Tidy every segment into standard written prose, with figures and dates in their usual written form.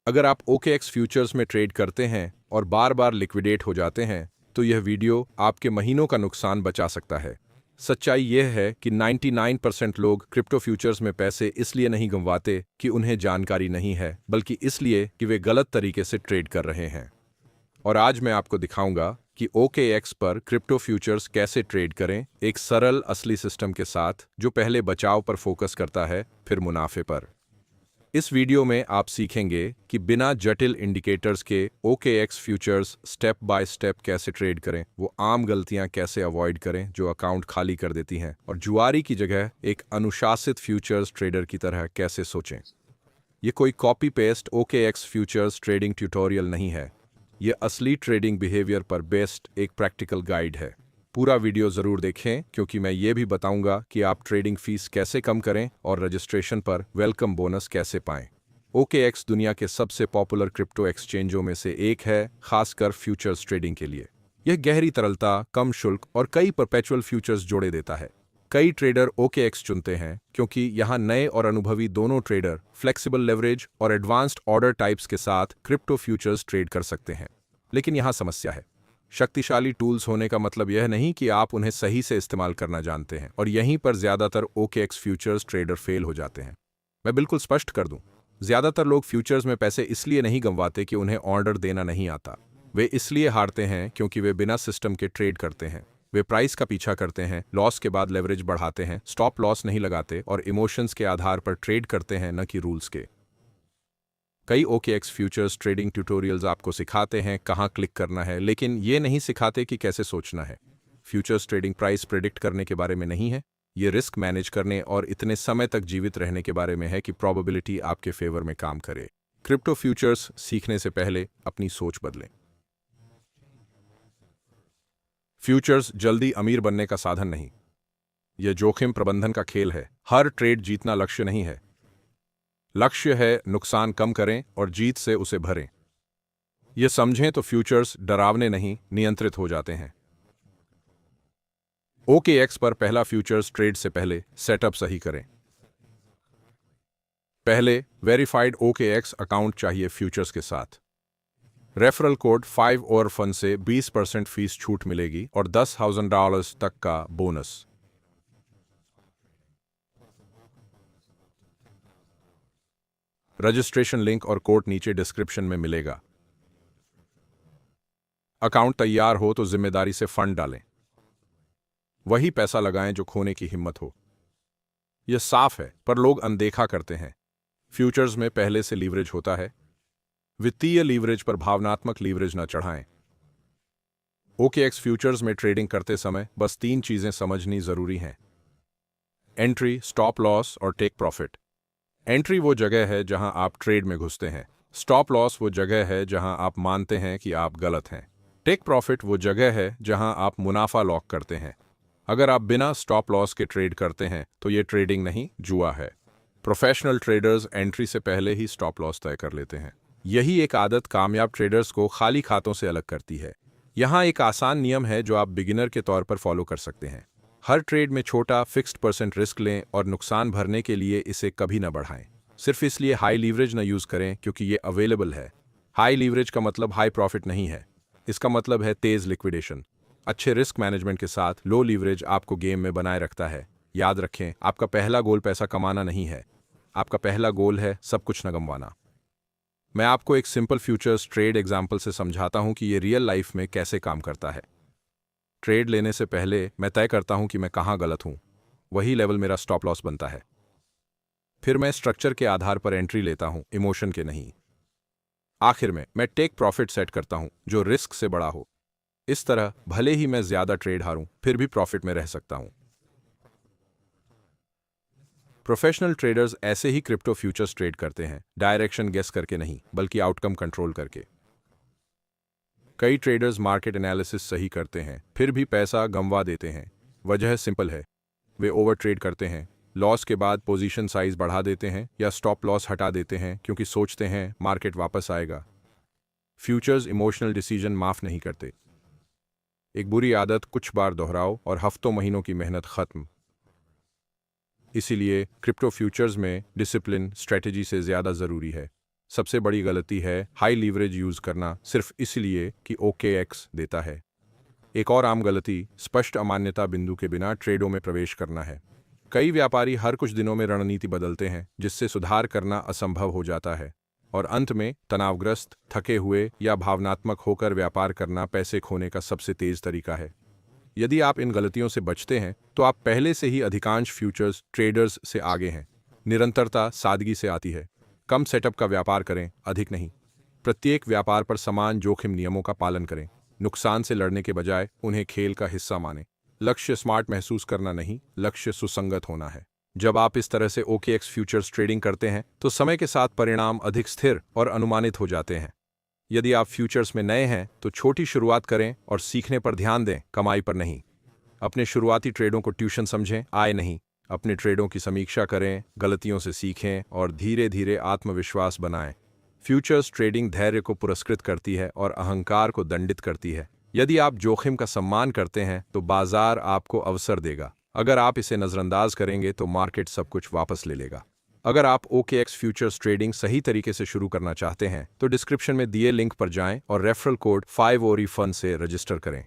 अगर आप OKX futures में ट्रेड करते हैं और बार बार लिक्विडेट हो जाते हैं तो यह वीडियो आपके महीनों का नुकसान बचा सकता है। सच्चाई यह है कि 99% लोग क्रिप्टो फ्यूचर्स में पैसे इसलिए नहीं गंवाते कि उन्हें जानकारी नहीं है, बल्कि इसलिए कि वे गलत तरीके से ट्रेड कर रहे हैं। और आज मैं आपको दिखाऊंगा कि OKX पर क्रिप्टो फ्यूचर्स कैसे ट्रेड करें, एक सरल असली सिस्टम के साथ जो पहले बचाव पर फोकस करता है, फिर मुनाफे पर। इस वीडियो में आप सीखेंगे कि बिना जटिल इंडिकेटर्स के OKX futures step by step कैसे ट्रेड करें, वो आम गलतियां कैसे अवॉइड करें जो अकाउंट खाली कर देती हैं, और जुआरी की जगह एक अनुशासित फ्यूचर्स ट्रेडर की तरह कैसे सोचें। ये कोई copy paste OKX futures trading tutorial नहीं है, ये असली ट्रेडिंग बिहेवियर पर बेस्ड एक प्रैक्टिकल गाइड है। पूरा वीडियो ज़रूर देखें क्योंकि मैं ये भी बताऊंगा कि आप ट्रेडिंग फीस कैसे कम करें और रजिस्ट्रेशन पर वेलकम बोनस कैसे पाएं। OKX दुनिया के सबसे पॉपुलर क्रिप्टो एक्सचेंजों में से एक है, खासकर फ्यूचर्स ट्रेडिंग के लिए। यह गहरी तरलता, कम शुल्क और कई परपेचुअल फ्यूचर्स जोड़े देता है। कई ट्रेडर OKX चुनते हैं क्योंकि यहाँ नए और अनुभवी दोनों ट्रेडर फ्लेक्सिबल लेवरेज और एडवांस्ड ऑर्डर टाइप्स के साथ क्रिप्टो फ्यूचर्स ट्रेड कर सकते हैं। लेकिन यहाँ समस्या है। शक्तिशाली टूल्स होने का मतलब यह नहीं कि आप उन्हें सही से इस्तेमाल करना जानते हैं, और यहीं पर ज्यादातर OKX फ्यूचर्स ट्रेडर फेल हो जाते हैं। मैं बिल्कुल स्पष्ट कर दूं, ज्यादातर लोग फ्यूचर्स में पैसे इसलिए नहीं गंवाते कि उन्हें ऑर्डर देना नहीं आता। वे इसलिए हारते हैं क्योंकि वे बिना सिस्टम के ट्रेड करते हैं। वे प्राइस का पीछा करते हैं, लॉस के बाद लेवरेज बढ़ाते हैं, स्टॉप लॉस नहीं लगाते और इमोशंस के आधार पर ट्रेड करते हैं, न कि रूल्स के। कई OKX फ्यूचर्स ट्रेडिंग ट्यूटोरियल्स आपको सिखाते हैं कहाँ क्लिक करना है, लेकिन ये नहीं सिखाते कि कैसे सोचना है। फ्यूचर्स ट्रेडिंग प्राइस प्रेडिक्ट करने के बारे में नहीं है, ये रिस्क मैनेज करने और इतने समय तक जीवित रहने के बारे में है कि प्रोबेबिलिटी आपके फेवर में काम करे। क्रिप्टो फ्यूचर्स सीखने से पहले अपनी सोच बदलें। फ्यूचर्स जल्दी अमीर बनने का साधन नहीं, यह जोखिम प्रबंधन का खेल है। हर ट्रेड जीतना लक्ष्य नहीं है, लक्ष्य है नुकसान कम करें और जीत से उसे भरें। यह समझें तो फ्यूचर्स डरावने नहीं, नियंत्रित हो जाते हैं। OKX पर पहला फ्यूचर्स ट्रेड से पहले सेटअप सही करें। पहले वेरीफाइड OKX अकाउंट चाहिए फ्यूचर्स के साथ। रेफरल कोड 5 और फन से 20% फीस छूट मिलेगी और $10,000 तक का बोनस। रजिस्ट्रेशन लिंक और कोड नीचे डिस्क्रिप्शन में मिलेगा। अकाउंट तैयार हो तो जिम्मेदारी से फंड डालें, वही पैसा लगाएं जो खोने की हिम्मत हो। यह साफ है, पर लोग अनदेखा करते हैं। फ्यूचर्स में पहले से लीवरेज होता है। वित्तीय लीवरेज पर भावनात्मक लीवरेज न चढ़ाएं। OKX फ्यूचर्स में ट्रेडिंग करते समय बस 3 चीजें समझनी जरूरी हैं: एंट्री, स्टॉप लॉस और टेक प्रॉफिट। एंट्री वो जगह है जहां आप ट्रेड में घुसते हैं। स्टॉप लॉस वो जगह है जहां आप मानते हैं कि आप गलत हैं। टेक प्रॉफिट वो जगह है जहां आप मुनाफा लॉक करते हैं। अगर आप बिना स्टॉप लॉस के ट्रेड करते हैं तो ये ट्रेडिंग नहीं, जुआ है। प्रोफेशनल ट्रेडर्स एंट्री से पहले ही स्टॉप लॉस तय कर लेते हैं। यही एक आदत कामयाब ट्रेडर्स को खाली खातों से अलग करती है। यहाँ एक आसान नियम है जो आप बिगिनर के तौर पर फॉलो कर सकते हैं। हर ट्रेड में छोटा फिक्स्ड % रिस्क लें और नुकसान भरने के लिए इसे कभी न बढ़ाएं। सिर्फ इसलिए हाई लीवरेज न यूज करें क्योंकि ये अवेलेबल है। हाई लीवरेज का मतलब हाई प्रॉफिट नहीं है, इसका मतलब है तेज लिक्विडेशन। अच्छे रिस्क मैनेजमेंट के साथ लो लीवरेज आपको गेम में बनाए रखता है। याद रखें, आपका पहला गोल पैसा कमाना नहीं है, आपका पहला गोल है सब कुछ न गंवाना। मैं आपको एक सिंपल फ्यूचर्स ट्रेड एग्जाम्पल से समझाता हूं कि ये रियल लाइफ में कैसे काम करता है। ट्रेड लेने से पहले मैं तय करता हूं कि मैं कहां गलत हूं, वही लेवल मेरा स्टॉप लॉस बनता है। फिर मैं स्ट्रक्चर के आधार पर एंट्री लेता हूं, इमोशन के नहीं। आखिर में मैं टेक प्रॉफिट सेट करता हूं जो रिस्क से बड़ा हो। इस तरह भले ही मैं ज्यादा ट्रेड हारूं, फिर भी प्रॉफिट में रह सकता हूं। प्रोफेशनल ट्रेडर्स ऐसे ही क्रिप्टो फ्यूचर्स ट्रेड करते हैं, डायरेक्शन गेस करके नहीं, बल्कि आउटकम कंट्रोल करके। कई ट्रेडर्स मार्केट एनालिसिस सही करते हैं, फिर भी पैसा गंवा देते हैं। वजह सिंपल है, वे ओवर ट्रेड करते हैं, लॉस के बाद पोजीशन साइज बढ़ा देते हैं या स्टॉप लॉस हटा देते हैं क्योंकि सोचते हैं मार्केट वापस आएगा। फ्यूचर्स इमोशनल डिसीजन माफ नहीं करते। एक बुरी आदत कुछ बार दोहराओ और हफ्तों महीनों की मेहनत खत्म। इसीलिए क्रिप्टो फ्यूचर्स में डिसिप्लिन स्ट्रेटजी से ज्यादा जरूरी है। सबसे बड़ी गलती है हाई लीवरेज यूज करना सिर्फ इसलिए कि OKX देता है। एक और आम गलती स्पष्ट अमान्यता बिंदु के बिना ट्रेडों में प्रवेश करना है। कई व्यापारी हर कुछ दिनों में रणनीति बदलते हैं, जिससे सुधार करना असंभव हो जाता है और अंत में तनावग्रस्त, थके हुए या भावनात्मक होकर व्यापार करना पैसे खोने का सबसे तेज तरीका है। यदि आप इन गलतियों से बचते हैं तो आप पहले से ही अधिकांश फ्यूचर्स ट्रेडर्स से आगे हैं। निरंतरता सादगी से आती है। कम सेटअप का व्यापार करें, अधिक नहीं। प्रत्येक व्यापार पर समान जोखिम नियमों का पालन करें। नुकसान से लड़ने के बजाय उन्हें खेल का हिस्सा मानें। लक्ष्य स्मार्ट महसूस करना नहीं, लक्ष्य सुसंगत होना है। जब आप इस तरह से OKX फ्यूचर्स ट्रेडिंग करते हैं तो समय के साथ परिणाम अधिक स्थिर और अनुमानित हो जाते हैं। यदि आप फ्यूचर्स में नए हैं तो छोटी शुरुआत करें और सीखने पर ध्यान दें, कमाई पर नहीं। अपने शुरुआती ट्रेडों को ट्यूशन समझें, आय नहीं। अपने ट्रेडों की समीक्षा करें, गलतियों से सीखें और धीरे धीरे आत्मविश्वास बनाएं। फ्यूचर्स ट्रेडिंग धैर्य को पुरस्कृत करती है और अहंकार को दंडित करती है। यदि आप जोखिम का सम्मान करते हैं तो बाजार आपको अवसर देगा। अगर आप इसे नजरअंदाज करेंगे तो मार्केट सब कुछ वापस ले लेगा। अगर आप OKX फ्यूचर्स ट्रेडिंग सही तरीके से शुरू करना चाहते हैं तो डिस्क्रिप्शन में दिए लिंक पर जाएं और रेफरल कोड 5ORIFUN से रजिस्टर करें।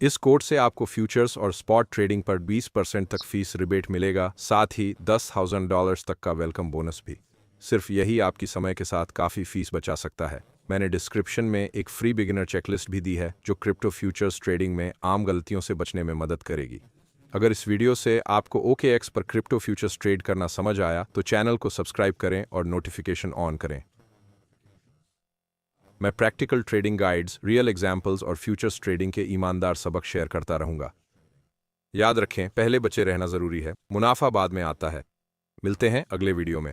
इस कोड से आपको फ्यूचर्स और स्पॉट ट्रेडिंग पर 20% तक फीस रिबेट मिलेगा, साथ ही $10,000 तक का वेलकम बोनस भी। सिर्फ यही आपकी समय के साथ काफ़ी फीस बचा सकता है। मैंने डिस्क्रिप्शन में एक फ्री बिगिनर चेकलिस्ट भी दी है जो क्रिप्टो फ्यूचर्स ट्रेडिंग में आम गलतियों से बचने में मदद करेगी। अगर इस वीडियो से आपको OKX पर क्रिप्टो फ्यूचर्स ट्रेड करना समझ आया तो चैनल को सब्सक्राइब करें और नोटिफिकेशन ऑन करें। मैं practical trading guides, real examples और फ्यूचर्स ट्रेडिंग के ईमानदार सबक शेयर करता रहूंगा। याद रखें, पहले बचे रहना जरूरी है, मुनाफा बाद में आता है। मिलते हैं अगले वीडियो में।